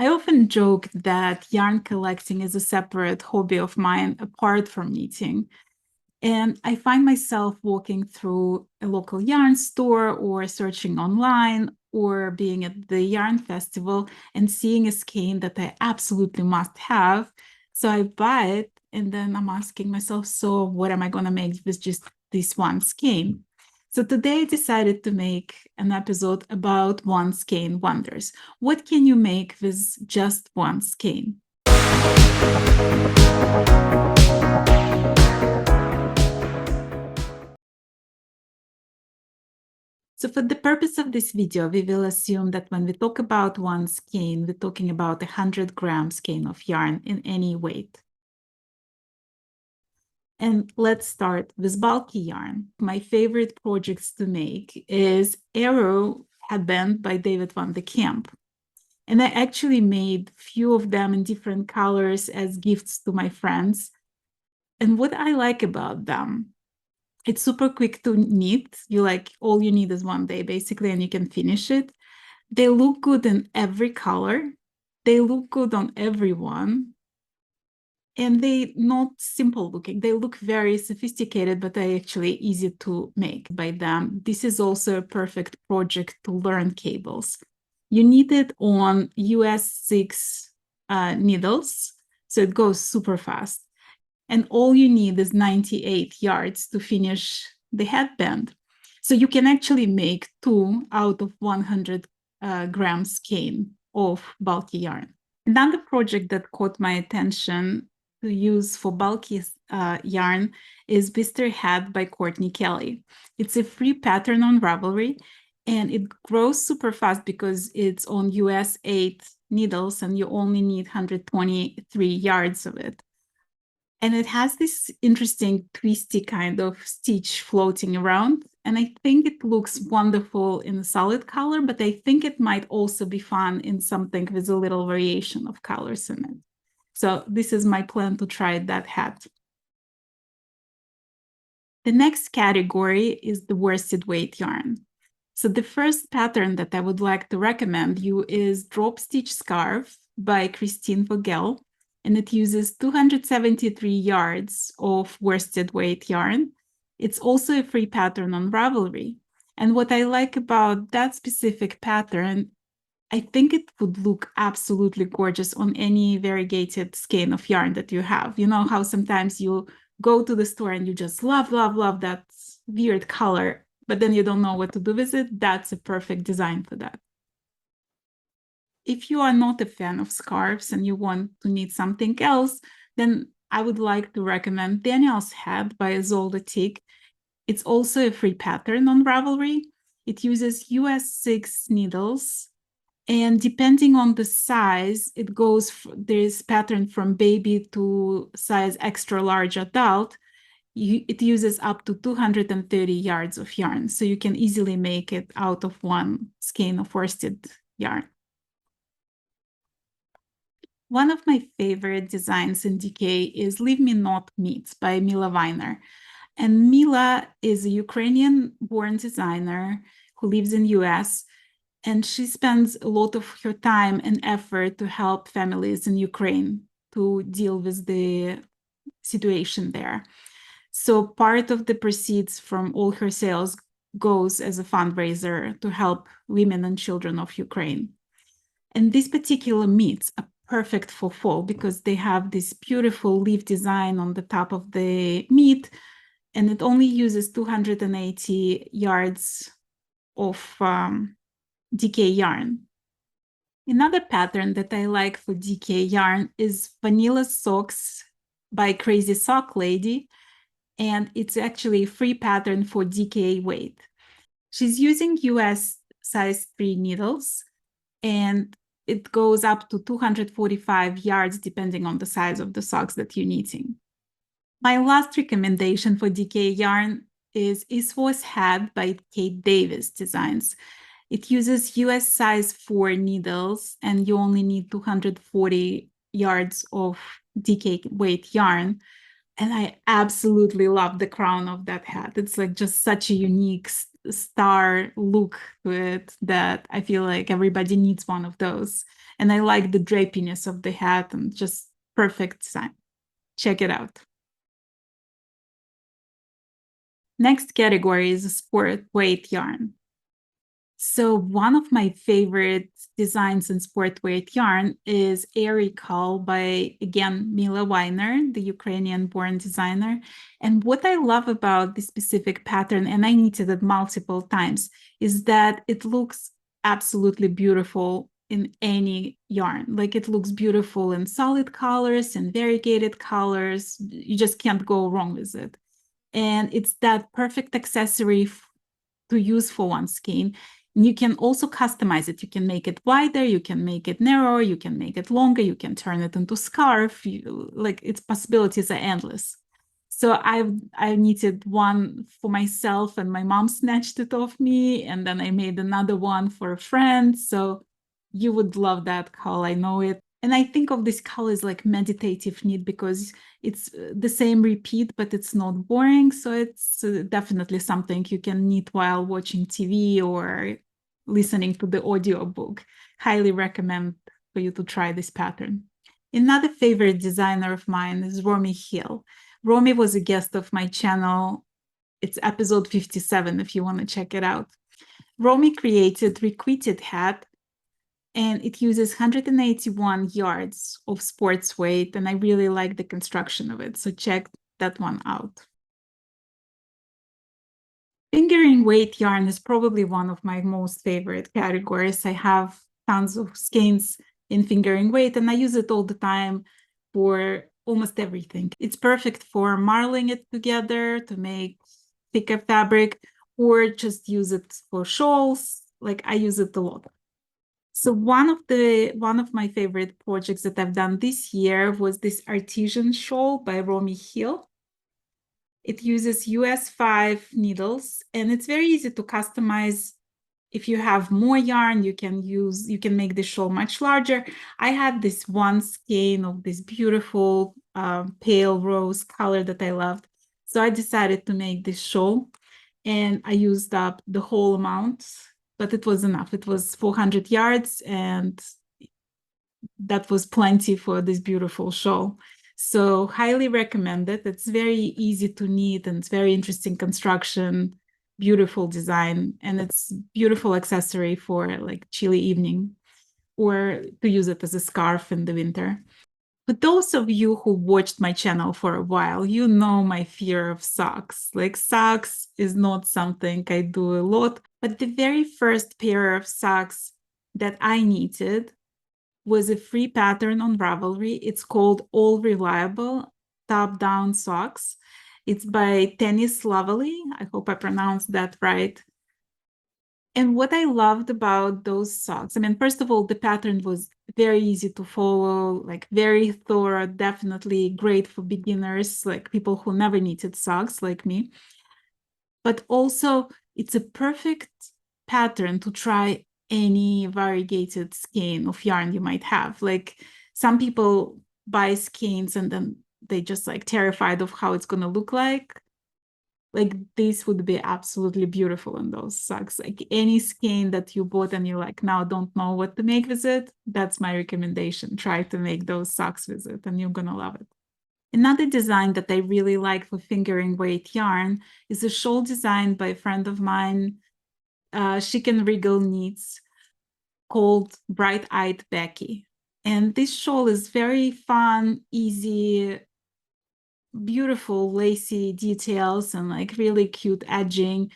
I often joke that yarn collecting is a separate hobby of mine apart from knitting. And I find myself walking through a local yarn store or searching online or being at the yarn festival and seeing a skein that I absolutely must have. So I buy it and then I'm asking myself, so what am I going to make with just this one skein? So today I decided to make an episode about one skein wonders. What can you make with just one skein? So for the purpose of this video, we will assume that when we talk about one skein, we're talking about 100-gram skein of yarn in any weight. And let's start with bulky yarn. My favorite projects to make is Eiru Headband by David van de Kamp. And I actually made few of them in different colors as gifts to my friends. And what I like about them, it's super quick to knit. All you need is one day basically, and you can finish it. They look good in every color. They look good on everyone. And they not simple looking. They look very sophisticated, but they're actually easy to make by them. This is also a perfect project to learn cables. You need it on US 6 needles, so it goes super fast. And all you need is 98 yards to finish the headband. So you can actually make 2 out of 100 gram skein of bulky yarn. Another project that caught my attention to use for bulky yarn is Wister Hat by Courtney Kelley. It's a free pattern on Ravelry, and it grows super fast because it's on US 8 needles and you only need 123 yards of it. And it has this interesting twisty kind of stitch floating around. And I think it looks wonderful in a solid color, but I think it might also be fun in something with a little variation of colors in it. So this is my plan to try that hat. The next category is the worsted weight yarn. So the first pattern that I would like to recommend you is Drop Stitch Scarf by Christine Vogel. And it uses 273 yards of worsted weight yarn. It's also a free pattern on Ravelry. And what I like about that specific pattern, I think it would look absolutely gorgeous on any variegated skein of yarn that you have. You know how sometimes you go to the store and you just love, love, love that weird color, but then you don't know what to do with it? That's a perfect design for that. If you are not a fan of scarves and you want to knit something else, then I would like to recommend Daniel's Hat by Ysolda Teague. It's also a free pattern on Ravelry. It uses US 6 needles, and depending on the size, it goes, there's pattern from baby to size extra large adult. It uses up to 230 yards of yarn, so you can easily make it out of one skein of worsted yarn. One of my favorite designs in DK is Leave Me Not Meat by Myla Vayner. And Myla is a Ukrainian-born designer who lives in US, and she spends a lot of her time and effort to help families in Ukraine to deal with the situation there. So part of the proceeds from all her sales goes as a fundraiser to help women and children of Ukraine. And these particular meats are perfect for fall because they have this beautiful leaf design on the top of the meat, and it only uses 280 yards of DK yarn. Another pattern that I like for DK yarn is Vanilla Socks by Crazy Sock Lady, and it's actually a free pattern for DK weight. She's using US size 3 needles, and it goes up to 245 yards depending on the size of the socks that you're knitting. My last recommendation for DK yarn is Easwas Hat by Kate Davies Designs. It uses US size 4 needles, and you only need 240 yards of DK weight yarn. And I absolutely love the crown of that hat. It's like just such a unique star look to it that I feel like everybody needs one of those. And I like the drapiness of the hat and just perfect design. Check it out. Next category is sport weight yarn. So one of my favorite designs in sport weight yarn is Airy Cowl by, again, Myla Vayner, the Ukrainian-born designer. And what I love about this specific pattern, and I knitted it multiple times, is that it looks absolutely beautiful in any yarn. Like it looks beautiful in solid colors and variegated colors. You just can't go wrong with it. And it's that perfect accessory to use for one skein. And you can also customize it. You can make it wider, you can make it narrower, you can make it longer, you can turn it into scarf. Like its possibilities are endless. So I knitted one for myself and my mom snatched it off me. And then I made another one for a friend. So you would love that, Cowl. I know it. And I think of this color as like meditative knit because it's the same repeat, but it's not boring. So it's definitely something you can knit while watching TV or listening to the audiobook. Highly recommend for you to try this pattern. Another favorite designer of mine is Romi Hill. Romi was a guest of my channel. It's episode 57 if you want to check it out. Romi created Requited Hat, and it uses 181 yards of sports weight, and I really like the construction of it, so check that one out. Fingering weight yarn is probably one of my most favorite categories. I have tons of skeins in fingering weight, and I use it all the time for almost everything. It's perfect for marling it together to make thicker fabric, or just use it for shawls. Like I use it a lot. So one of my favorite projects that I've done this year was this Artesian shawl by Romi Hill. It uses US 5 needles, and it's very easy to customize. If you have more yarn, you can make the shawl much larger. I had this one skein of this beautiful pale rose color that I loved. So I decided to make this shawl, and I used up the whole amount, but it was enough. It was 400 yards, and that was plenty for this beautiful shawl. So highly recommend it. It's very easy to knit, and it's very interesting construction, beautiful design, and it's beautiful accessory for like chilly evening or to use it as a scarf in the winter. For those of you who watched my channel for a while, you know my fear of socks. Like socks is not something I do a lot, but the very first pair of socks that I knitted was a free pattern on Ravelry. It's called All Reliable Top-Down Socks. It's by Tanis Lavallee. I hope I pronounced that right. And what I loved about those socks, I mean, first of all, the pattern was very easy to follow, like very thorough, definitely great for beginners, like people who never knitted socks like me. But also, it's a perfect pattern to try any variegated skein of yarn you might have. Like some people buy skeins and then they just like terrified of how it's going to look like. Like this would be absolutely beautiful in those socks. Like any skein that you bought and you like now don't know what to make with it, that's my recommendation. Try to make those socks with it and you're gonna love it. Another design that I really like for fingering weight yarn is a shawl design by a friend of mine, Chic and Regal knits, called Bright Eyed Becky. And this shawl is very fun, easy, beautiful lacy details and like really cute edging,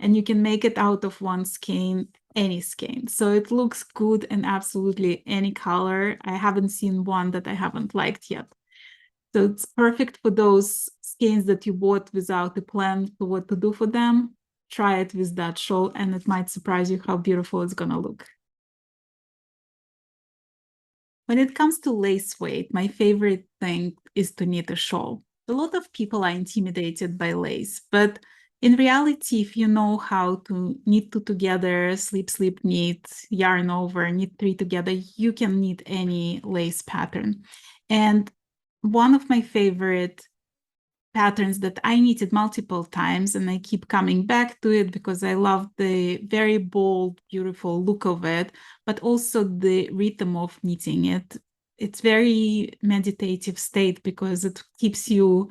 and you can make it out of one skein, any skein, so it looks good in absolutely any color. I haven't seen one that I haven't liked yet, so it's perfect for those skeins that you bought without a plan for what to do for them. Try it with that shawl and it might surprise you how beautiful it's gonna look. When it comes to lace weight, my favorite thing is to knit a shawl. A lot of people are intimidated by lace, but in reality, if you know how to knit two together, slip, slip, knit, yarn over, knit three together, you can knit any lace pattern. And one of my favorite patterns that I knitted multiple times, and I keep coming back to it because I love the very bold, beautiful look of it, but also the rhythm of knitting it. It's very meditative state because it keeps you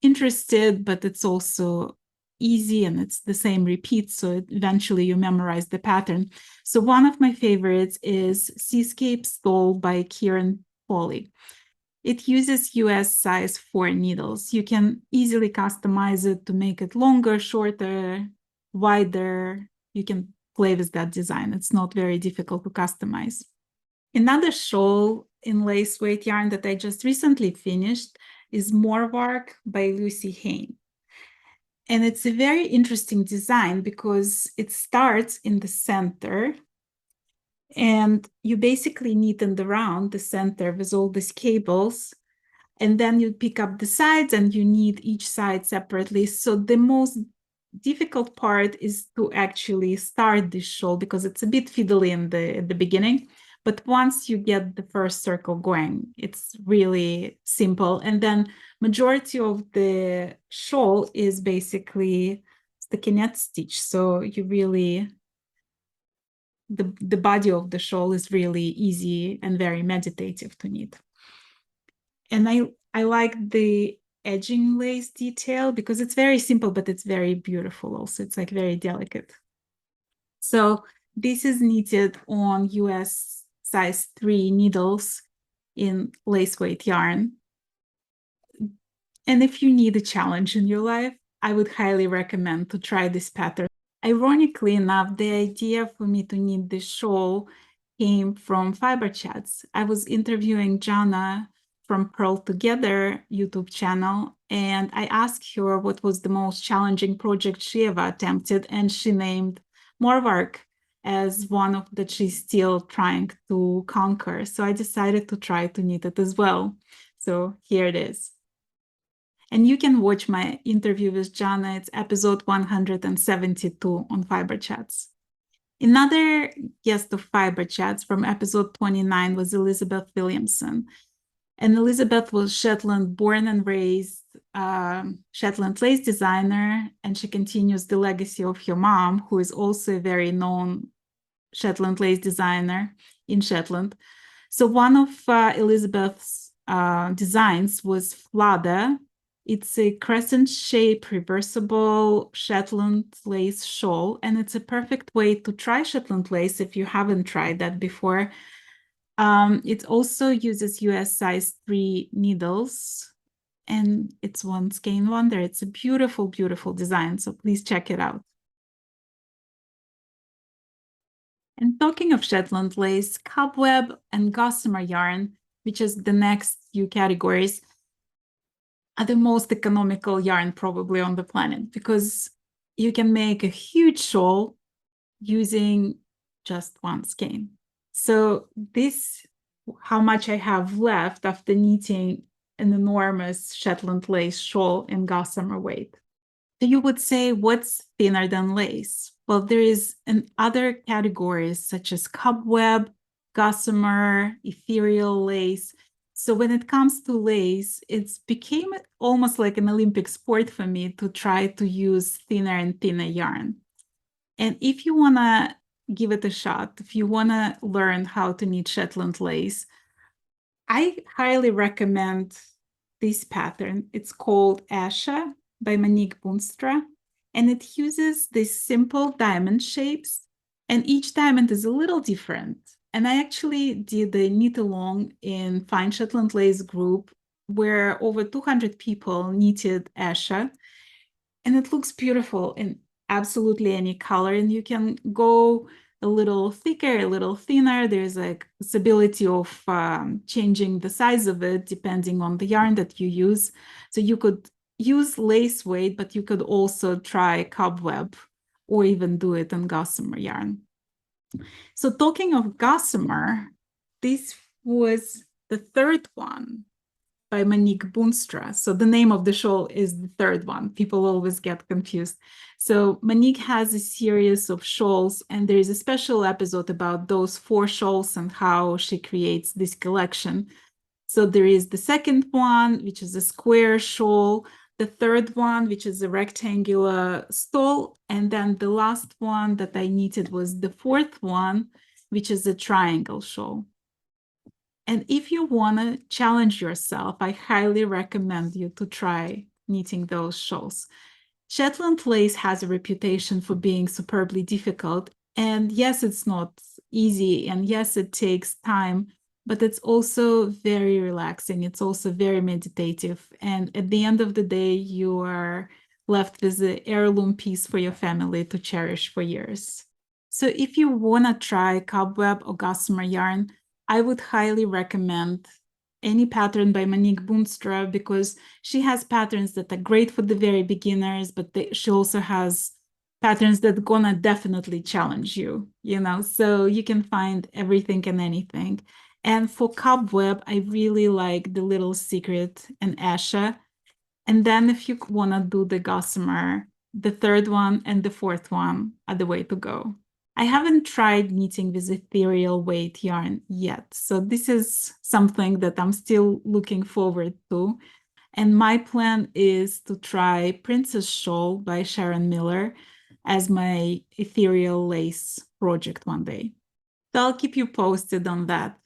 interested, but it's also easy and it's the same repeat. So eventually you memorize the pattern. So one of my favorites is Seascape Stole by Kieran Foley. It uses US size 4 needles. You can easily customize it to make it longer, shorter, wider. You can play with that design. It's not very difficult to customize. Another shawl in lace weight yarn that I just recently finished is Morvark by Lucy Hain. And it's a very interesting design because it starts in the center and you basically knit in the round the center with all these cables, and then you pick up the sides and you knit each side separately. So the most difficult part is to actually start this shawl because it's a bit fiddly in the beginning. But once you get the first circle going, it's really simple. And then majority of the shawl is basically stockinette stitch. So you really, the body of the shawl is really easy and very meditative to knit. And I like the edging lace detail because it's very simple, but it's very beautiful also. It's like very delicate. So this is knitted on US size 3 needles in lace weight yarn. And if you need a challenge in your life, I would highly recommend to try this pattern. Ironically enough, the idea for me to knit this shawl came from Fiberchats. I was interviewing Jana from Pearl Together YouTube channel, and I asked her what was the most challenging project she ever attempted, and she named Morvark as one of that she's still trying to conquer. So I decided to try to knit it as well. So here it is. And you can watch my interview with Jana. It's episode 172 on Fiberchats. Another guest of Fiberchats from episode 29 was Elizabeth Williamson. And Elizabeth was Shetland born and raised Shetland lace designer, and she continues the legacy of her mom, who is also a very known Shetland lace designer in Shetland. So one of Elizabeth's designs was Flada. It's a crescent-shaped reversible Shetland lace shawl, and it's a perfect way to try Shetland lace if you haven't tried that before. It also uses US size 3 needles, and it's one Skein Wonder. It's a beautiful, beautiful design, so please check it out. And talking of Shetland lace, cobweb and gossamer yarn, which is the next few categories, are the most economical yarn probably on the planet because you can make a huge shawl using just one skein. So this, how much I have left after knitting an enormous Shetland lace shawl in gossamer weight. So you would say, what's thinner than lace? Well, there is in other categories such as cobweb, gossamer, ethereal lace. So when it comes to lace, it's became almost like an Olympic sport for me to try to use thinner and thinner yarn. And if you want to give it a shot, if you want to learn how to knit Shetland lace, I highly recommend this pattern. It's called Asha by Monique Boonstra, and it uses these simple diamond shapes, and each diamond is a little different. And I actually did a knit along in Fine Shetland Lace group where over 200 people knitted Asha, and it looks beautiful in absolutely any color, and you can go a little thicker, a little thinner. There's like possibility of changing the size of it depending on the yarn that you use. So you could use lace weight, but you could also try cobweb or even do it in gossamer yarn. So talking of gossamer, this was the third one by Monique Boonstra. So the name of the shawl is the third one. People always get confused. So Monique has a series of shawls, and there is a special episode about those 4 shawls and how she creates this collection. So there is the second one, which is a square shawl. the third one, which is a rectangular stole, and then the last one that I knitted was the fourth one, which is a triangle shawl. And if you want to challenge yourself, I highly recommend you to try knitting those shawls. Shetland lace has a reputation for being superbly difficult. And yes, it's not easy. And yes, it takes time, but it's also very relaxing. It's also very meditative. And at the end of the day, you are left with an heirloom piece for your family to cherish for years. So if you want to try cobweb or gossamer yarn, I would highly recommend any pattern by Monique Boonstra because she has patterns that are great for the very beginners, but she also has patterns that are gonna definitely challenge you, so you can find everything and anything. And for cobweb, I really like the Little Secret and Asha. And then if you want to do the gossamer, the third one and the fourth one are the way to go. I haven't tried knitting with ethereal weight yarn yet, so this is something that I'm still looking forward to. And my plan is to try Princess Shawl by Sharon Miller as my ethereal lace project one day. So I'll keep you posted on that.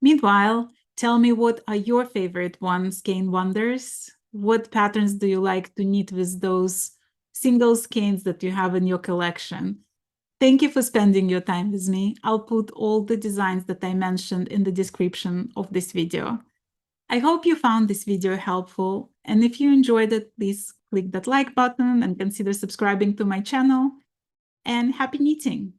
Meanwhile, tell me, what are your favorite Skein wonders? What patterns do you like to knit with those single skeins that you have in your collection? Thank you for spending your time with me. I'll put all the designs that I mentioned in the description of this video. I hope you found this video helpful, and if you enjoyed it, please click that like button and consider subscribing to my channel. And happy knitting!